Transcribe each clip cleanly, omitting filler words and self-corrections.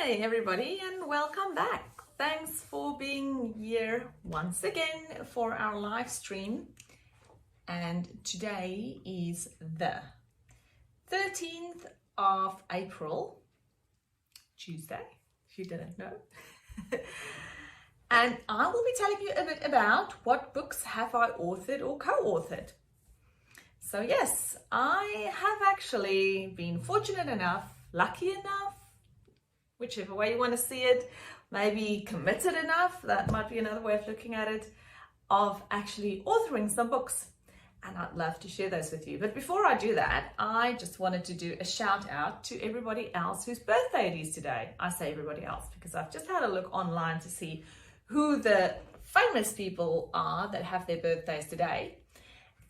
Hi everybody and welcome back. Thanks for being here once again for our live stream. And today is the 13th of April, Tuesday, if you didn't know. And I will be telling you a bit about what books have I authored or co-authored. So yes, I have actually been fortunate enough, lucky enough, whichever way you want to see it, maybe committed enough, that might be another way of looking at it, of actually authoring some books. And I'd love to share those with you. But before I do that, I just wanted to do a shout out to everybody else whose birthday it is today. I say everybody else because I've just had a look online to see who the famous people are that have their birthdays today.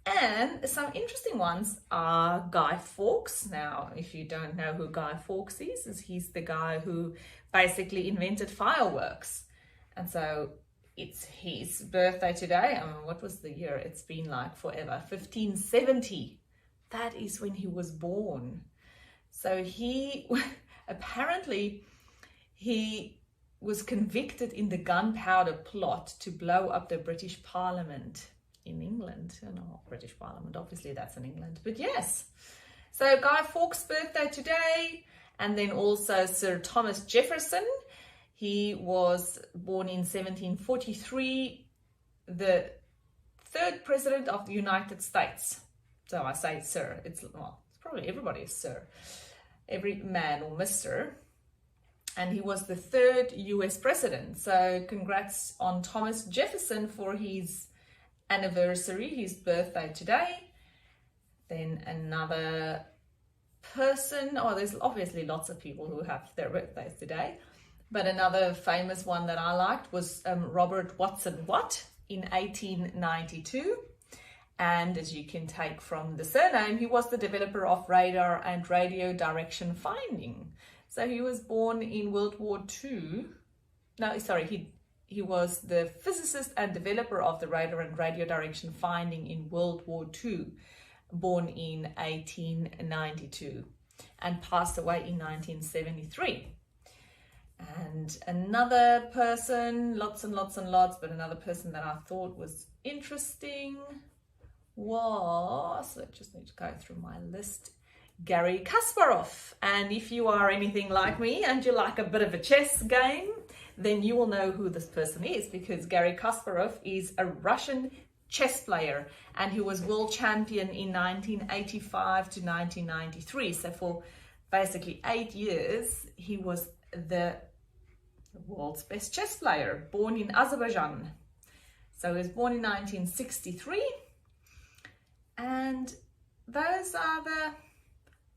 And some interesting ones are Guy Fawkes. Now, if you don't know who Guy Fawkes is he's the guy who basically invented fireworks. And so it's his birthday today. I mean, what was the year? It's been like forever. 1570. That is when he was born. So he apparently he was convicted in the gunpowder plot to blow up the British Parliament in England. No, British Parliament, obviously that's in England, but yes. So Guy Fawkes' birthday today, and then also Sir Thomas Jefferson. He was born in 1743, the third president of the United States. So I say sir, it's probably everybody is sir, every man or mister. And he was the third US president. So congrats on Thomas Jefferson for his anniversary, his birthday today. Then another person, there's obviously lots of people who have their birthdays today, but another famous one that I liked was Robert Watson Watt in 1892. And as you can take from the surname, he was the developer of radar and radio direction finding. So he was born in World War II. No, sorry, he was the physicist and developer of the radar and radio direction finding in World War II, born in 1892 and passed away in 1973. And another person, lots and lots and lots, but another person that I thought was interesting was, I just need to go through my list, Garry Kasparov. And if you are anything like me and you like a bit of a chess game, then you will know who this person is, because Garry Kasparov is a Russian chess player and he was world champion in 1985 to 1993. So for basically 8 years, he was the world's best chess player, born in Azerbaijan. So he was born in 1963. And those are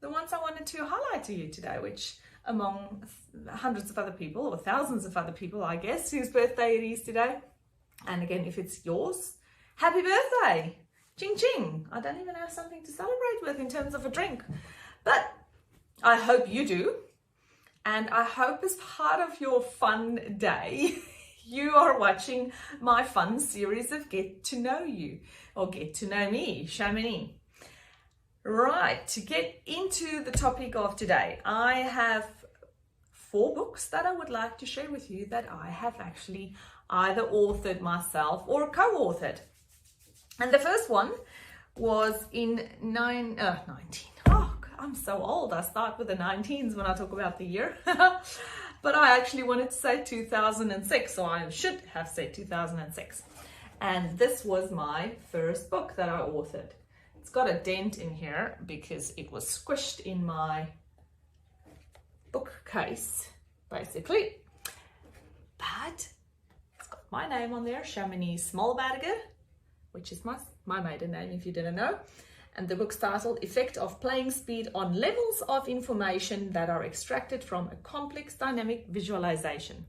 the ones I wanted to highlight to you today, which among hundreds of other people, or thousands of other people, I guess, whose birthday it is today. And again, if it's yours, happy birthday! Ching ching! I don't even have something to celebrate with in terms of a drink, but I hope you do. And I hope as part of your fun day, you are watching my fun series of Get to Know You, or Get to Know Me, Chamonix. Right, to get into the topic of today, I have 4 books that I would like to share with you that I have actually either authored myself or co-authored. And the first one was in 19. Oh, I'm so old. I start with the 19s when I talk about the year. But I actually wanted to say 2006, so I should have said 2006. And this was my first book that I authored. It's got a dent in here because it was squished in my bookcase, basically. But it's got my name on there, Chamonix Smalberger, which is my maiden name, if you didn't know. And the book's titled, Effect of Playing Speed on Levels of Information that are Extracted from a Complex Dynamic Visualization.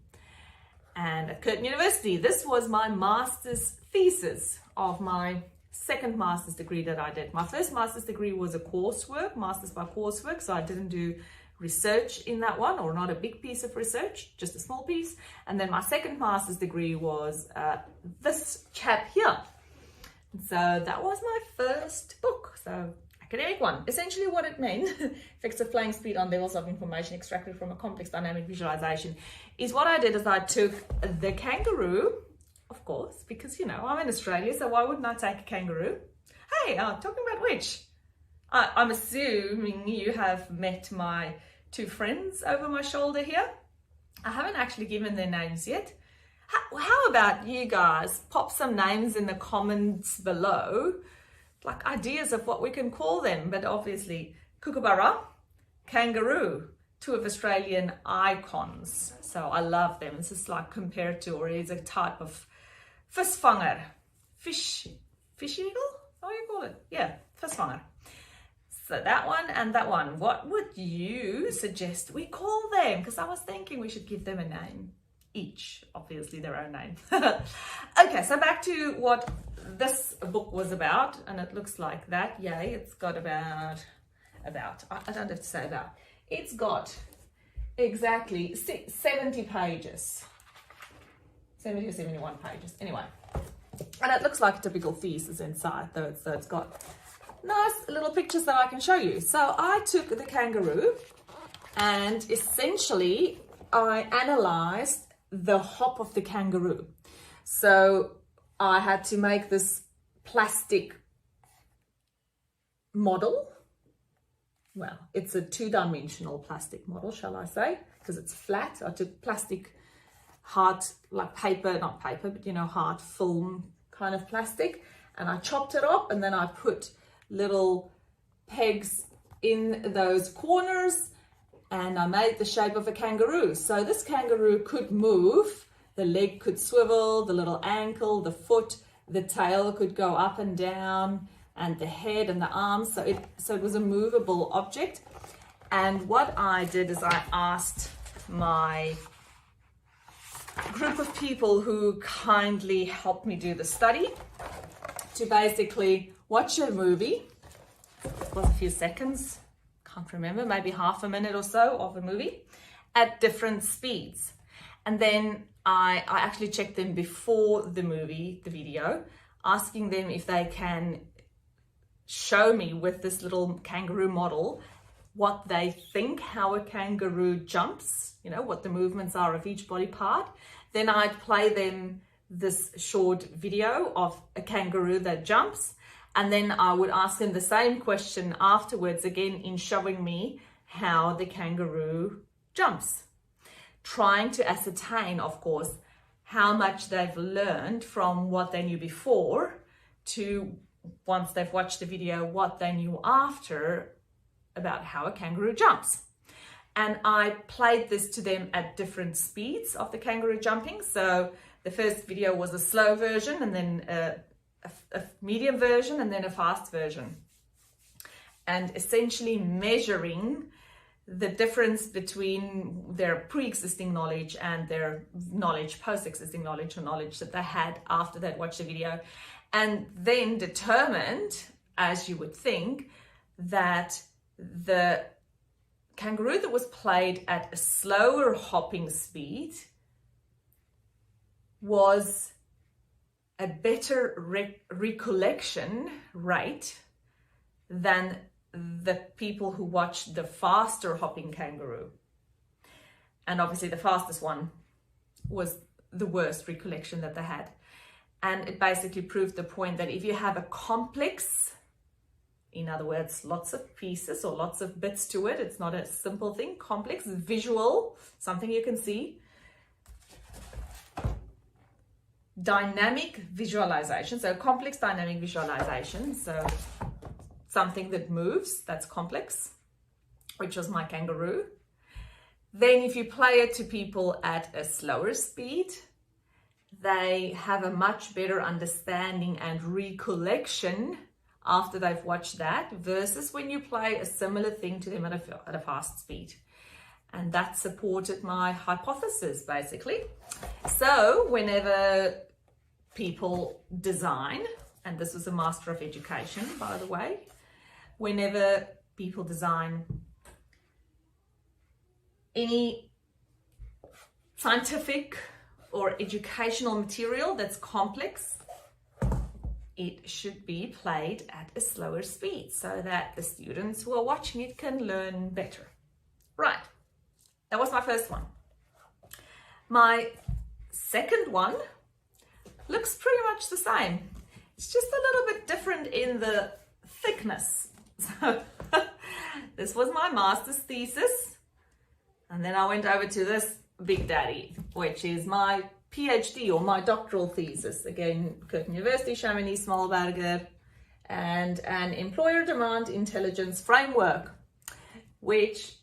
And at Curtin University, this was my master's thesis of my second master's degree that I did. My first master's degree was a coursework, master's by coursework, so I didn't do research in that one, or not a big piece of research, just a small piece. And then my second master's degree was this chap here. So that was my first book. So academic one. Essentially what it meant, effects of flying speed on levels of information extracted from a complex dynamic visualization, is what I did is I took the kangaroo, of course, because, you know, I'm in Australia, so why wouldn't I take a kangaroo? Hey, talking about which, I'm assuming you have met my two friends over my shoulder here. I haven't actually given their names yet. How about you guys pop some names in the comments below, like ideas of what we can call them. But obviously, kookaburra, kangaroo, two of Australian icons. So I love them. It's just like compared to, or is a type of visvanger, fish eagle? How do you call it? Yeah, visvanger. So that one and that one, what would you suggest we call them? Because I was thinking we should give them a name. Each, obviously their own name. Okay, so back to what this book was about, and it looks like that. Yay, it's got about, I don't have to say about. It's got exactly 70 pages. 70 or 71 pages, anyway. And it looks like a typical thesis inside, though. So it's got nice little pictures that I can show you. So I took the kangaroo and essentially I analyzed the hop of the kangaroo. So I had to make this plastic model. Well, it's a two-dimensional plastic model, shall I say, because it's flat. I took plastic, hard, like paper, not paper, but you know, hard film kind of plastic, and I chopped it up, and then I put little pegs in those corners, and I made the shape of a kangaroo. So this kangaroo could move, the leg could swivel, the little ankle, the foot, the tail could go up and down, and the head and the arms. So it was a movable object. And what I did is I asked my group of people who kindly helped me do the study to basically watch a movie. It was a few seconds, can't remember, maybe half a minute or so of a movie at different speeds. And then I actually checked them before the movie, the video, asking them if they can show me with this little kangaroo model what they think, how a kangaroo jumps, you know, what the movements are of each body part. Then I'd play them this short video of a kangaroo that jumps. And then I would ask them the same question afterwards, again, in showing me how the kangaroo jumps. Trying to ascertain, of course, how much they've learned from what they knew before to, once they've watched the video, what they knew after about how a kangaroo jumps. And I played this to them at different speeds of the kangaroo jumping. So the first video was a slow version, and then a medium version, and then a fast version. And essentially measuring the difference between their pre-existing knowledge and their knowledge, post-existing knowledge, or knowledge that they had after they'd watched the video. And then determined, as you would think, that the kangaroo that was played at a slower hopping speed was a better recollection rate than the people who watched the faster hopping kangaroo. And obviously the fastest one was the worst recollection that they had. And it basically proved the point that if you have a complex, in other words, lots of pieces or lots of bits to it, it's not a simple thing, complex, visual, something you can see, dynamic visualization, so complex dynamic visualization, so something that moves, that's complex, which was my kangaroo. Then if you play it to people at a slower speed, they have a much better understanding and recollection after they've watched that, versus when you play a similar thing to them at a fast speed. And that supported my hypothesis, basically. So whenever people design, and this was a Master of Education, by the way, whenever people design any scientific or educational material that's complex, it should be played at a slower speed so that the students who are watching it can learn better. Right, that was my first one. My second one looks pretty much the same. It's just a little bit different in the thickness. So this was my master's thesis. And then I went over to this big daddy, which is my PhD or my doctoral thesis. Again, Curtin University, Chamonix, Smallberger, and an employer demand intelligence framework, which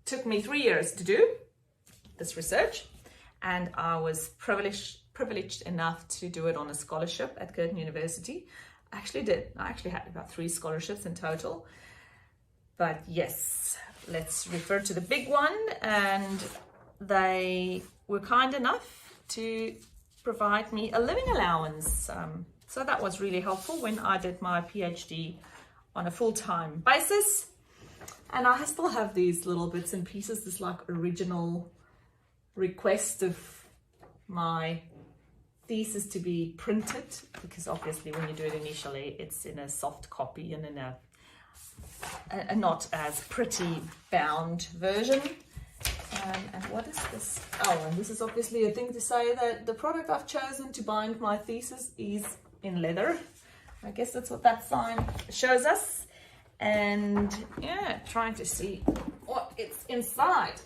took me 3 years to do this research. And I was privileged enough to do it on a scholarship at Curtin University. I actually had about 3 scholarships in total. But yes, let's refer to the big one. And they were kind enough to provide me a living allowance. So that was really helpful when I did my PhD on a full-time basis. And I still have these little bits and pieces, this like original request of my thesis to be printed, because obviously when you do it initially, it's in a soft copy and in a not as pretty bound version. And what is this? Oh, and this is obviously a thing to say that the product I've chosen to bind my thesis is in leather. I guess that's what that sign shows us. And yeah, trying to see what it's inside.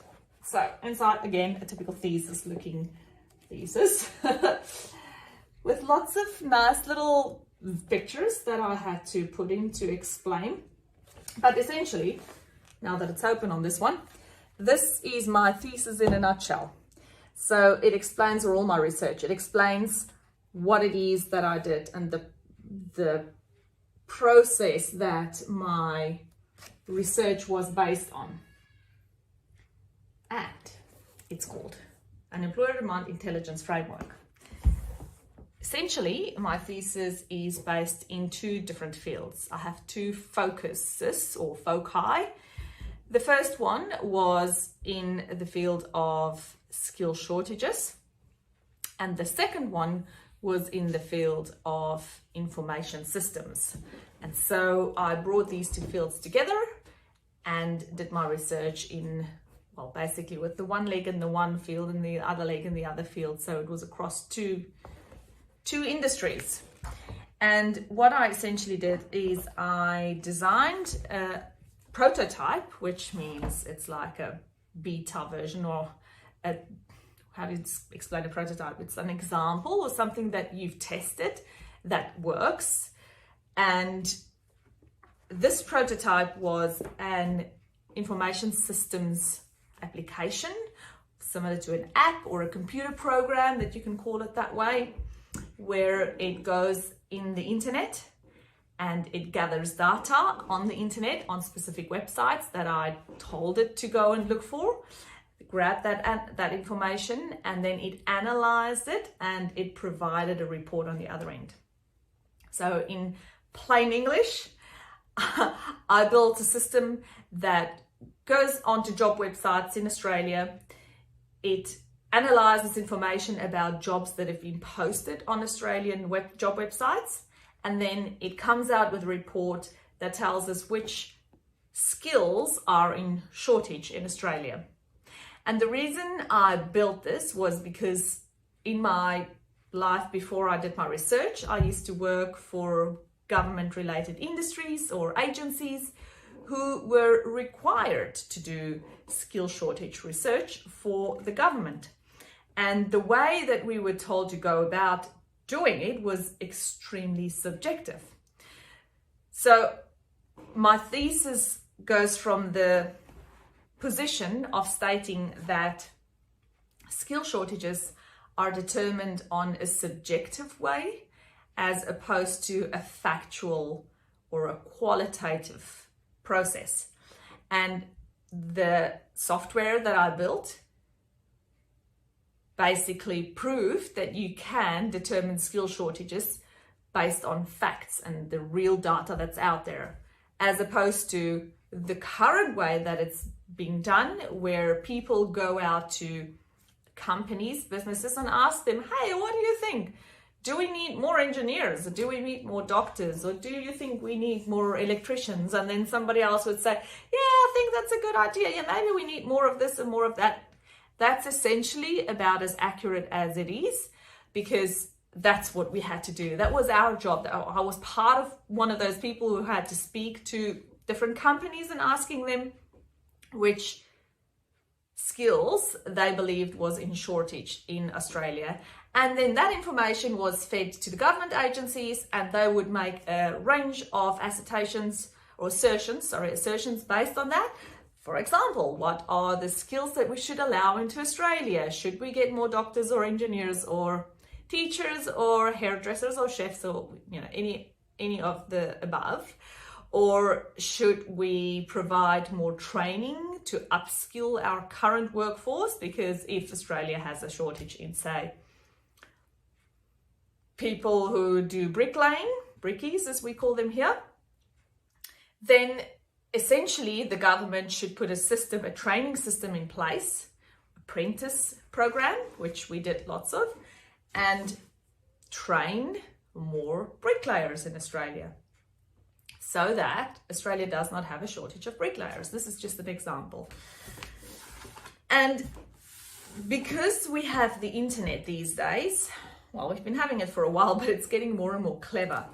So inside, again, a typical thesis looking thesis with lots of nice little pictures that I had to put in to explain. But essentially, now that it's open on this one, this is my thesis in a nutshell. So it explains all my research. It explains what it is that I did and the process that my research was based on. And it's called an employer demand intelligence framework. Essentially, my thesis is based in 2 different fields. I have 2 focuses or foci. The first one was in the field of skill shortages, and the second one was in the field of information systems. And so I brought these 2 fields together and did my research in, well, basically with the one leg in the one field and the other leg in the other field. So it was across two industries. And what I essentially did is I designed a prototype, which means it's like a beta version, or how do you explain a prototype? It's an example or something that you've tested that works. And this prototype was an information systems application, similar to an app or a computer program, that you can call it that way, where it goes in the internet and it gathers data on the internet on specific websites that I told it to go and look for, grab that information, and then it analyzed it and it provided a report on the other end. So in plain English, I built a system that goes onto job websites in Australia. It analyzes information about jobs that have been posted on Australian job websites, and then it comes out with a report that tells us which skills are in shortage in Australia. And the reason I built this was because in my life before I did my research, I used to work for government-related industries or agencies who were required to do skill shortage research for the government. And the way that we were told to go about doing it was extremely subjective. So my thesis goes from the position of stating that skill shortages are determined on a subjective way as opposed to a factual or a qualitative process. And the software that I built basically proved that you can determine skill shortages based on facts and the real data that's out there, as opposed to the current way that it's being done, where people go out to companies, businesses, and ask them, hey, what do you think? do we need more engineers? Or do we need more doctors? Or do you think we need more electricians? And then somebody else would say, yeah, I think that's a good idea. Yeah, maybe we need more of this and more of that. That's essentially about as accurate as it is, because that's what we had to do. That was our job. I was part of one of those people who had to speak to different companies and asking them which skills they believed was in shortage in Australia. And then that information was fed to the government agencies, and they would make a range of assertions based on that. For example, what are the skills that we should allow into Australia? Should we get more doctors or engineers or teachers or hairdressers or chefs, or any of the above? Or should we provide more training to upskill our current workforce? Because if Australia has a shortage in, say, people who do bricklaying, brickies as we call them here, then essentially the government should put a training system in place, apprentice program, which we did lots of, and train more bricklayers in Australia, so that Australia does not have a shortage of bricklayers. This is just an example. And because we have the internet these days, well, we've been having it for a while, but it's getting more and more clever.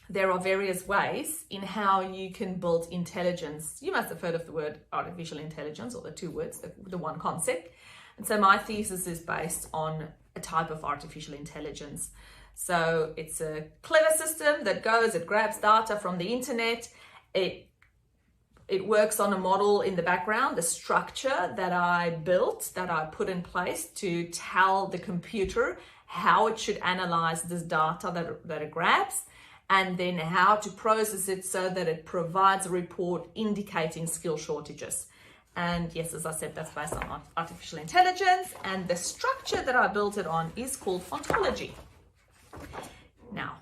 There are various ways in how you can build intelligence. You must have heard of the word artificial intelligence, or the two words, the one concept. And so my thesis is based on a type of artificial intelligence. So it's a clever system that it grabs data from the internet. It works on a model in the background, the structure that I built, that I put in place to tell the computer how it should analyze this data that it grabs, and then how to process it so that it provides a report indicating skill shortages. And yes, as I said, that's based on artificial intelligence, and the structure that I built it on is called ontology. Now,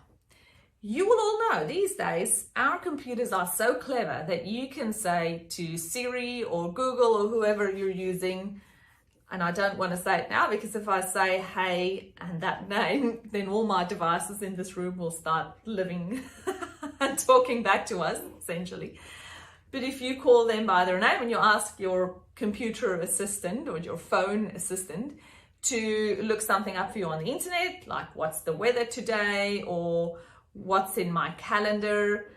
you will all know these days our computers are so clever that you can say to Siri or Google or whoever you're using, and I don't want to say it now, because if I say hey and that name, then all my devices in this room will start living and talking back to us, essentially. But if you call them by their name and you ask your computer assistant or your phone assistant to look something up for you on the internet, like what's the weather today, or what's in my calendar,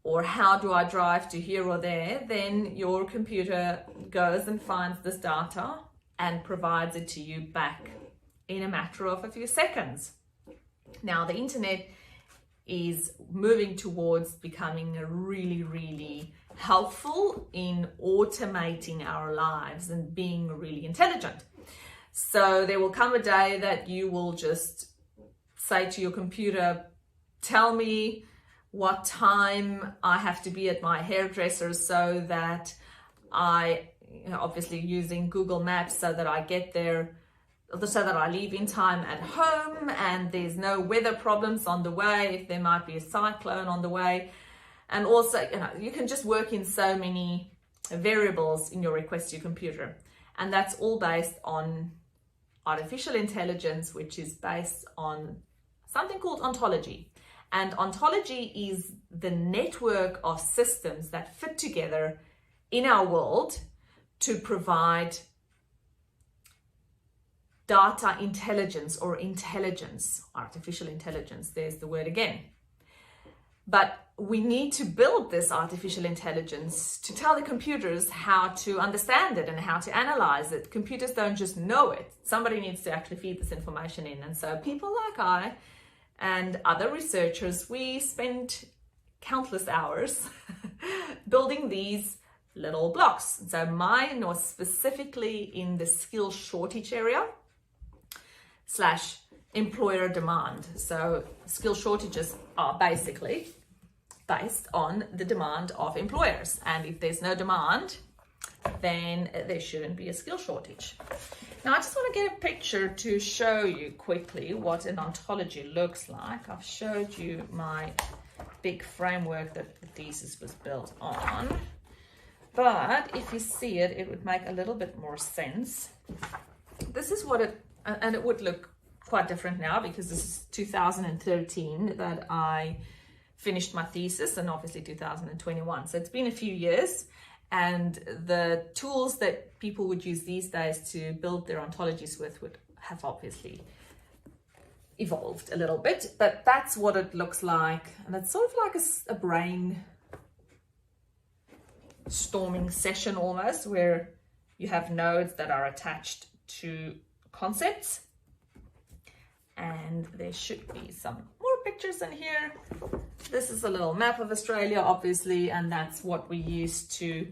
or how do I drive to here or there, then your computer goes and finds this data and provides it to you back in a matter of a few seconds. Now, the internet is moving towards becoming really, really helpful in automating our lives and being really intelligent. So there will come a day that you will just say to your computer, tell me what time I have to be at my hairdresser, so that obviously using Google Maps, so that I get there, so that I leave in time at home and there's no weather problems on the way, if there might be a cyclone on the way. And also, you can just work in so many variables in your request to your computer. And that's all based on artificial intelligence, which is based on something called ontology. And ontology is the network of systems that fit together in our world to provide data intelligence, or intelligence, artificial intelligence. There's the word again. But we need to build this artificial intelligence to tell the computers how to understand it and how to analyze it. Computers don't just know it. Somebody needs to actually feed this information in. And so people like I and other researchers, we spend countless hours building these little blocks. And so mine was specifically in the skill shortage area / employer demand. So skill shortages are basically based on the demand of employers. And if there's no demand, then there shouldn't be a skill shortage. Now, I just want to get a picture to show you quickly what an ontology looks like. I've showed you my big framework that the thesis was built on. But if you see it, it would make a little bit more sense. This is what and it would look quite different now because this is 2013 that I finished my thesis, and obviously 2021. So it's been a few years, and the tools that people would use these days to build their ontologies with would have obviously evolved a little bit, but that's what it looks like. And it's sort of like a brain storming session almost, where you have nodes that are attached to concepts. And there should be some more pictures in here. This is a little map of Australia, obviously, and that's what we use to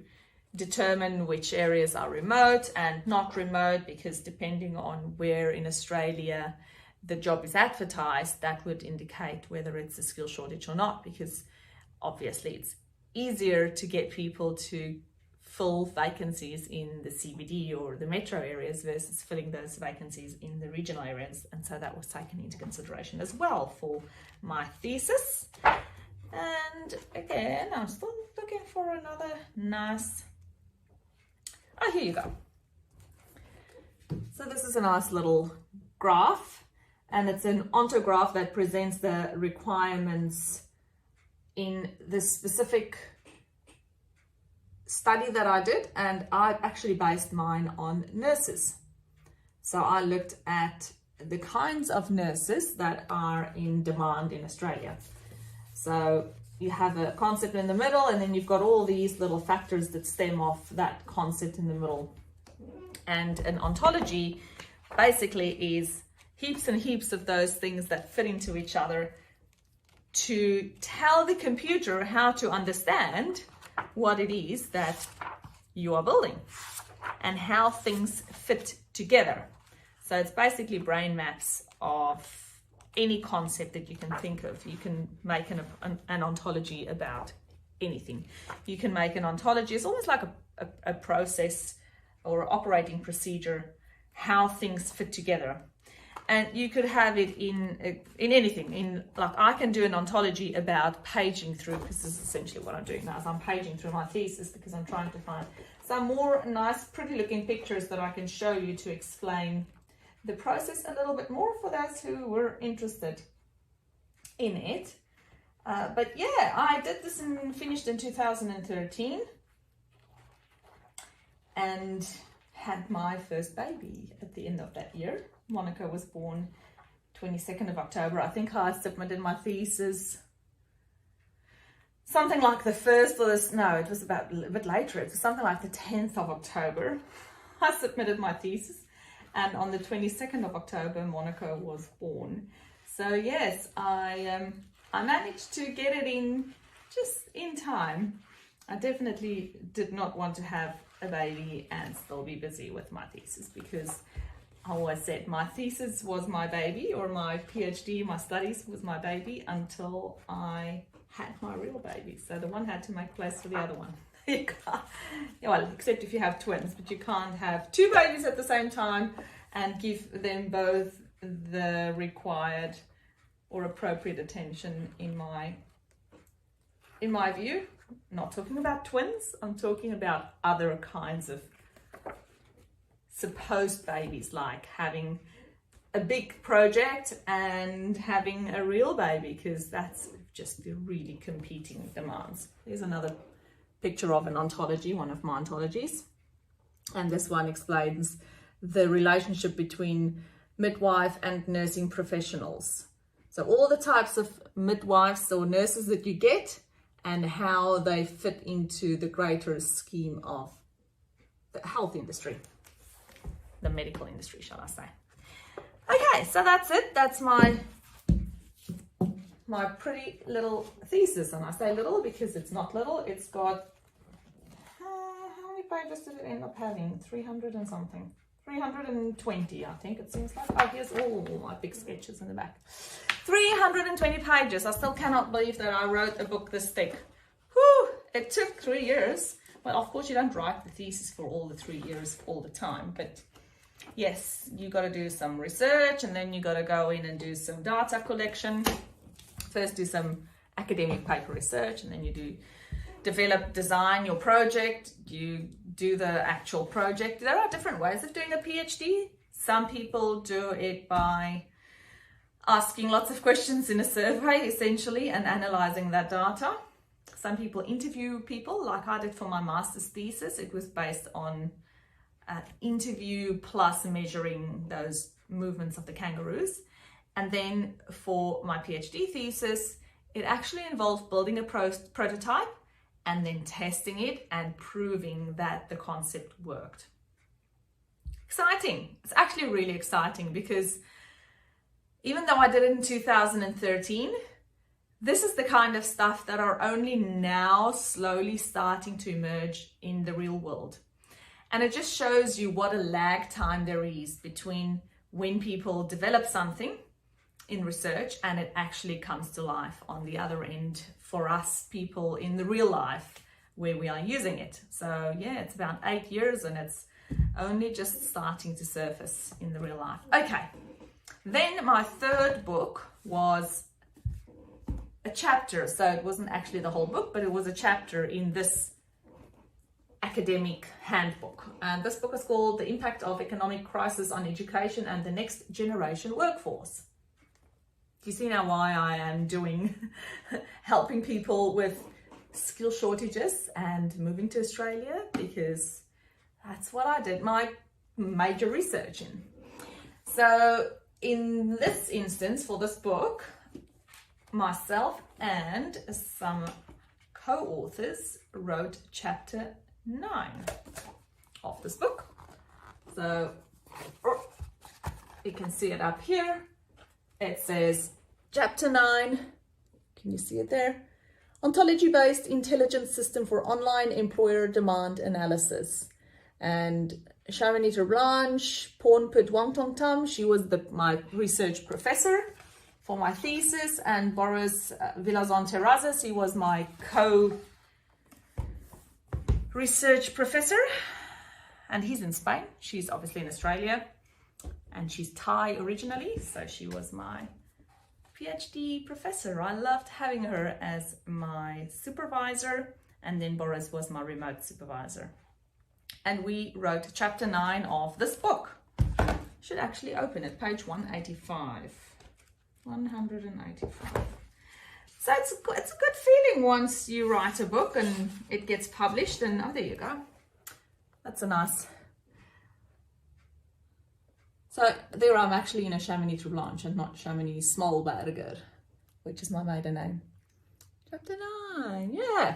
determine which areas are remote and not remote, because depending on where in Australia the job is advertised, that would indicate whether it's a skill shortage or not, because obviously it's easier to get people to fill vacancies in the CBD or the metro areas versus filling those vacancies in the regional areas. And so that was taken into consideration as well for my thesis. And again, I'm still looking for another nice, oh, here you go. So this is a nice little graph, and it's an ontograph that presents the requirements in the specific study that I did, and I actually based mine on nurses. So I looked at the kinds of nurses that are in demand in Australia. So you have a concept in the middle, and then you've got all these little factors that stem off that concept in the middle. And an ontology basically is heaps and heaps of those things that fit into each other to tell the computer how to understand what it is that you are building and how things fit together. So it's basically brain maps of any concept that you can think of. You can make an ontology about anything. You can make an ontology. It's almost like a process or operating procedure, how things fit together. And you could have it in anything. Like I can do an ontology about paging through, because this is essentially what I'm doing now, is I'm paging through my thesis because I'm trying to find some more nice, pretty looking pictures that I can show you to explain the process a little bit more for those who were interested in it. But yeah, I did this and finished in 2013 and had my first baby at the end of that year. Monica was born 22nd of October. I think I submitted my thesis something like the 1st or this, no, it was about a bit later. It was something like the 10th of October. I submitted my thesis, and on the 22nd of October, Monica was born. So yes, I managed to get it in just in time. I definitely did not want to have a baby and still be busy with my thesis, because I always said my thesis was my baby, or my PhD, my studies was my baby, until I had my real baby. So the one had to make place for the other one. You can't, well, except if you have twins, but you can't have two babies at the same time and give them both the required or appropriate attention, in my view. I'm not talking about twins, I'm talking about other kinds of supposed babies, like having a big project and having a real baby, because that's just the really competing demands. Here's another picture of an ontology, one of my ontologies, and this one explains the relationship between midwife and nursing professionals. So all the types of midwives or nurses that you get and how they fit into the greater scheme of the health industry, the medical industry, shall I say. Okay, so that's it. That's my pretty little thesis. And I say little because it's not little. It's got, how many pages did it end up having? 300 and something. 320, I think it seems like. Oh, here's all my big sketches in the back. 320 pages. I still cannot believe that I wrote a book this thick. Whew, it took 3 years. Well, of course, you don't write the thesis for all the 3 years all the time, but yes, you got to do some research, and then you got to go in and do some data collection. First do some academic paper research, and then you design your project, you do the actual project. There are different ways of doing a PhD. Some people do it by asking lots of questions in a survey essentially and analyzing that data. Some people interview people like I did for my master's thesis. It was based on interview plus measuring those movements of the kangaroos. And then for my PhD thesis, it actually involved building a prototype and then testing it and proving that the concept worked. Exciting. It's actually really exciting because even though I did it in 2013, this is the kind of stuff that are only now slowly starting to emerge in the real world. And it just shows you what a lag time there is between when people develop something in research and it actually comes to life on the other end for us people in the real life where we are using it. So yeah, it's about 8 years and it's only just starting to surface in the real life. Okay, then my third book was a chapter. So it wasn't actually the whole book, but it was a chapter in this academic handbook. And this book is called The Impact of Economic Crisis on Education and the Next Generation Workforce. Do you see now why I am doing helping people with skill shortages and moving to Australia? Because that's what I did my major research in. So in this instance, for this book, myself and some co-authors wrote chapter 9 of this book. So you can see it up here. It says chapter 9, can you see it there? Ontology-based intelligent system for online employer demand analysis. And Sharonita Blanche, Pornput Wangtongtam, she was my research professor for my thesis, and Boris Villazon Terrazas, he was my co-research professor, and he's in Spain. She's obviously in Australia. And she's Thai originally, so she was my PhD professor. I loved having her as my supervisor, and then Boris was my remote supervisor. And we wrote chapter 9 of this book. Should actually open it, page 185. 185. So it's a good feeling once you write a book and it gets published, and oh, there you go. That's a nice... So there I'm actually in a Chamonix Blanche and not Chamonix Smallberger, which is my maiden name. Chapter 9, yeah.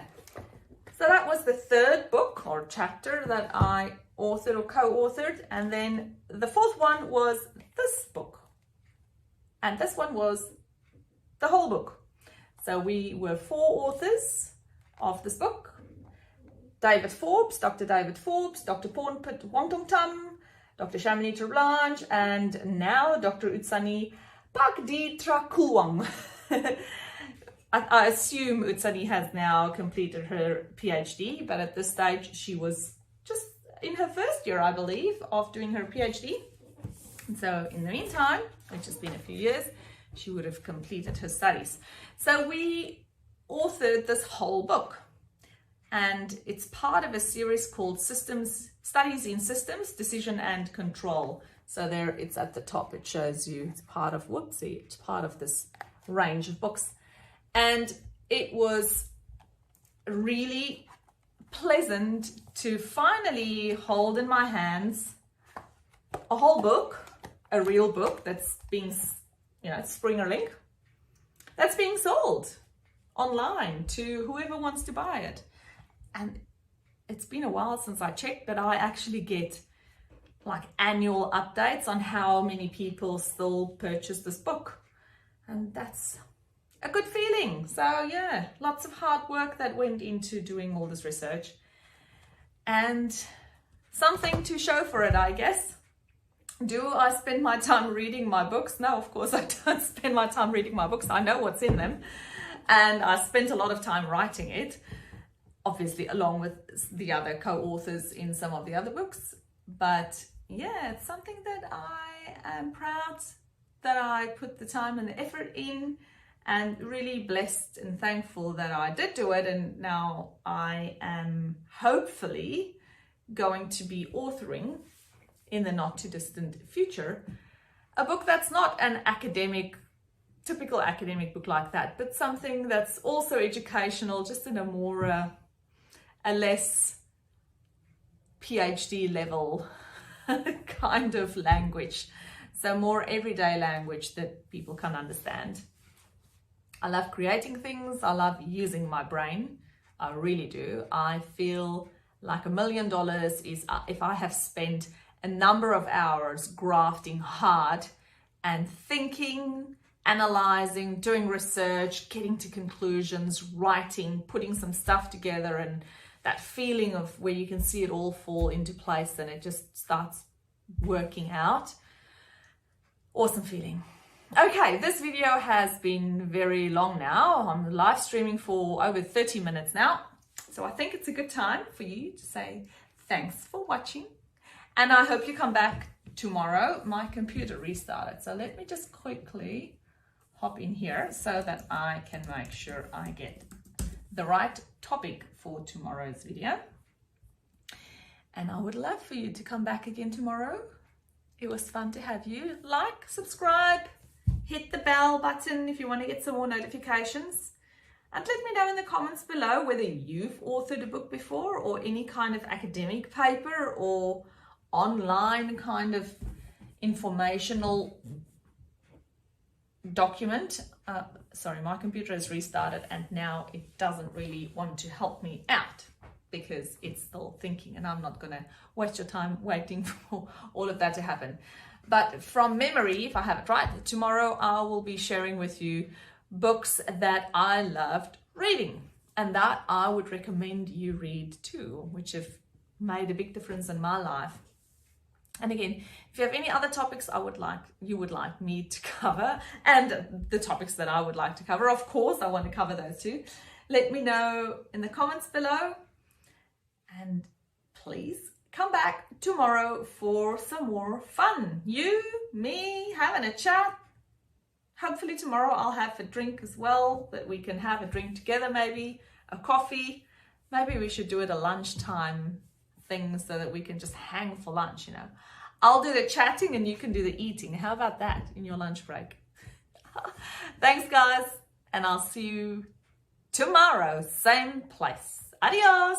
So that was the third book or chapter that I authored or co-authored. And then the fourth one was this book. And this one was the whole book. So we were 4 authors of this book. David Forbes, Dr. David Forbes, Dr. Pornput Wangtongtam, Dr. Shamanita Blanche, and now Dr. Utsani Pakditrakulwang. I assume Utsani has now completed her PhD, but at this stage she was just in her first year, I believe, of doing her PhD. And so in the meantime, which has been a few years, she would have completed her studies. So we authored this whole book, and it's part of a series called Studies in Systems, Decision and Control. So there it's at the top, it shows you it's part of, it's part of this range of books. And it was really pleasant to finally hold in my hands a whole book, a real book that's being, Springer Link, that's being sold online to whoever wants to buy it. And it's been a while since I checked, but I actually get like annual updates on how many people still purchase this book. And that's a good feeling. So yeah, lots of hard work that went into doing all this research and something to show for it, I guess. Do I spend my time reading my books? No, of course I don't spend my time reading my books. I know what's in them, and I spent a lot of time writing it, obviously along with the other co-authors in some of the other books. But yeah, it's something that I am proud that I put the time and the effort in, and really blessed and thankful that I did do it. And now I am hopefully going to be authoring in the not too distant future a book that's not an academic typical academic book like that, but something that's also educational, just in a more, a less PhD level kind of language. So more everyday language that people can understand. I love creating things. I love using my brain. I really do. I feel like $1 million is if I have spent a number of hours grafting hard and thinking, analyzing, doing research, getting to conclusions, writing, putting some stuff together, and that feeling of where you can see it all fall into place and it just starts working out. Awesome feeling. Okay, this video has been very long now. I'm live streaming for over 30 minutes now. So I think it's a good time for you to say thanks for watching. And I hope you come back tomorrow. My computer restarted. So let me just quickly hop in here so that I can make sure I get the right topic for tomorrow's video. And I would love for you to come back again tomorrow. It was fun to have you. Like, subscribe, hit the bell button if you want to get some more notifications. And let me know in the comments below whether you've authored a book before, or any kind of academic paper or online kind of informational document. Sorry, my computer has restarted and now it doesn't really want to help me out because it's still thinking, and I'm not going to waste your time waiting for all of that to happen. But from memory, if I have it right, tomorrow I will be sharing with you books that I loved reading and that I would recommend you read too, which have made a big difference in my life. And again, if you have any other topics you would like me to cover, and the topics that I would like to cover, of course, I want to cover those too. Let me know in the comments below. And please come back tomorrow for some more fun. You, me, having a chat. Hopefully tomorrow I'll have a drink as well, that we can have a drink together, maybe a coffee. Maybe we should do it a lunchtime thing so that we can just hang for lunch, you know. I'll do the chatting and you can do the eating. How about that in your lunch break? Thanks, guys. And I'll see you tomorrow, same place. Adios.